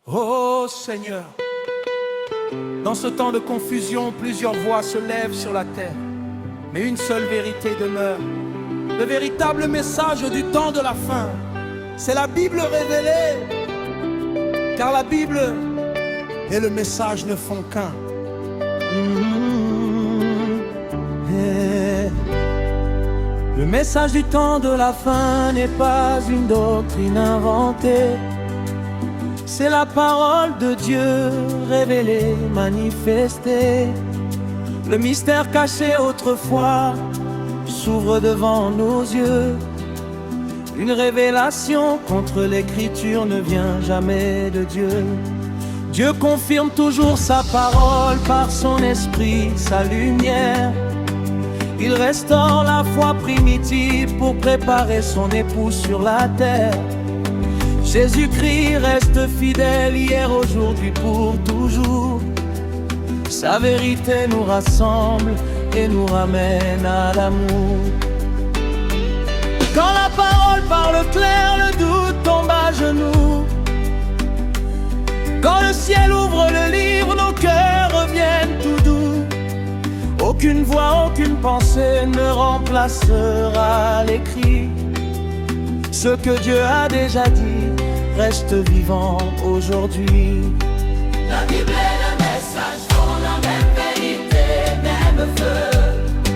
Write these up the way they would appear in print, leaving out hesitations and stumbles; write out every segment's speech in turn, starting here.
Oh Seigneur, dans ce temps de confusion, plusieurs voix se lèvent sur la terre, mais une seule vérité demeure. Le véritable message du temps de la fin, c'est la Bible révélée, car la Bible et le message ne font qu'un. Le message du temps de la fin n'est pas une doctrine inventée. C'est la parole de Dieu révélée, manifestée. Le mystère caché autrefois s'ouvre devant nos yeux. Une révélation contre l'écriture ne vient jamais de Dieu. Dieu confirme toujours sa parole par son esprit, sa lumière. Il restaure la foi primitive pour préparer son époux sur la terre. Jésus-Christ reste fidèle hier, aujourd'hui, pour toujours. Sa vérité nous rassemble et nous ramène à l'amour. Quand la parole parle clair, le doute tombe à genoux. Quand le ciel ouvre le livre, nos cœurs reviennent tout doux. Aucune voix, aucune pensée ne remplacera l'écrit. Ce que Dieu a déjà dit reste vivant aujourd'hui. La Bible et le message font la même vérité, même feu.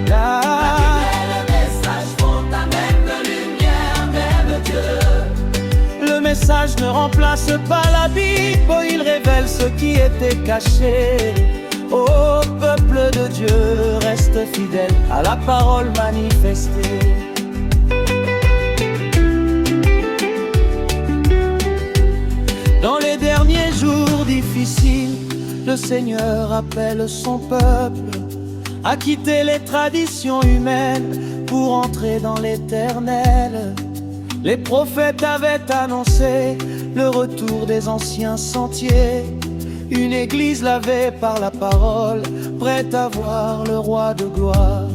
La Bible et le message font la même lumière, même Dieu. Le message ne remplace pas la Bible, il révèle ce qui était caché. Ô peuple de Dieu, reste fidèle à la parole manifestée. Dans les derniers jours difficiles, le Seigneur appelle son peuple à quitter les traditions humaines pour entrer dans l'éternel. Les prophètes avaient annoncé le retour des anciens sentiers, une église lavée par la parole, prête à voir le roi de gloire.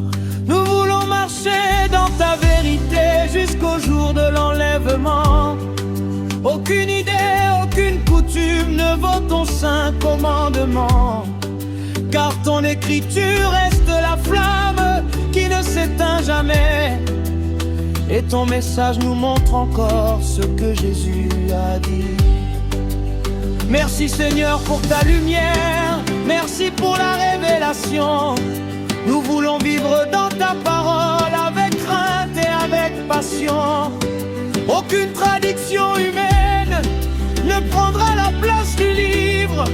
Nous voulons marcher dans ta vérité jusqu'au jour de l'enlèvement. Aucune idée, aucune coutume ne vaut ton saint commandement. Car ton écriture reste la flamme qui ne s'éteint jamais. Et ton message nous montre encore ce que Jésus a dit. Merci Seigneur pour ta lumière, merci pour la révélation. Nous voulons vivre dans ta parole avec crainte et avec passion. Aucune tradition humaine ne prendra la place du livre.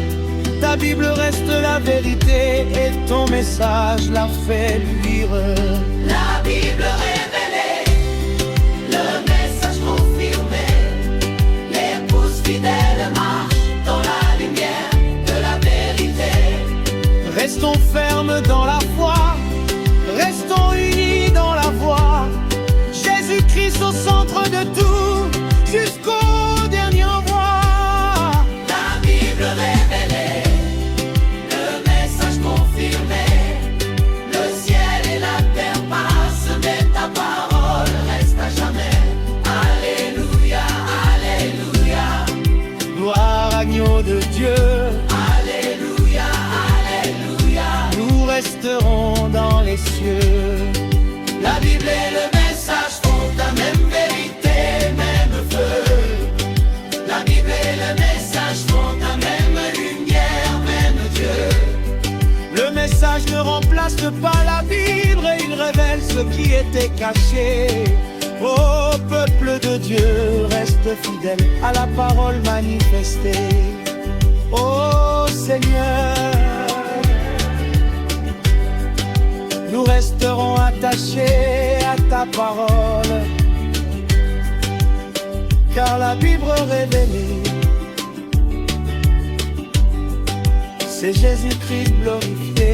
Ta Bible reste la vérité et ton message l'a fait luire. La Bible révélée, le message confirmé. L'épouse fidèle marche dans la lumière de la vérité. Restons fermes dans la foi, restons unis dans la voie. Jésus-Christ au centre de tout, jusqu'au dernier roi. La Bible révélée, le message confirmé. Le ciel et la terre passent, mais ta parole reste à jamais. Alléluia, alléluia. Gloire, agneau de Dieu. Alléluia, alléluia. Nous resterons dans les cieux. La Bible et le message font la même vérité, même feu. La Bible et le message font la même lumière, même Dieu. Le message ne remplace pas la Bible et il révèle ce qui était caché. Ô peuple de Dieu, reste fidèle à la parole manifestée. Ô Seigneur, nous resterons attachés à ta parole, car la Bible révélée, c'est Jésus-Christ glorifié.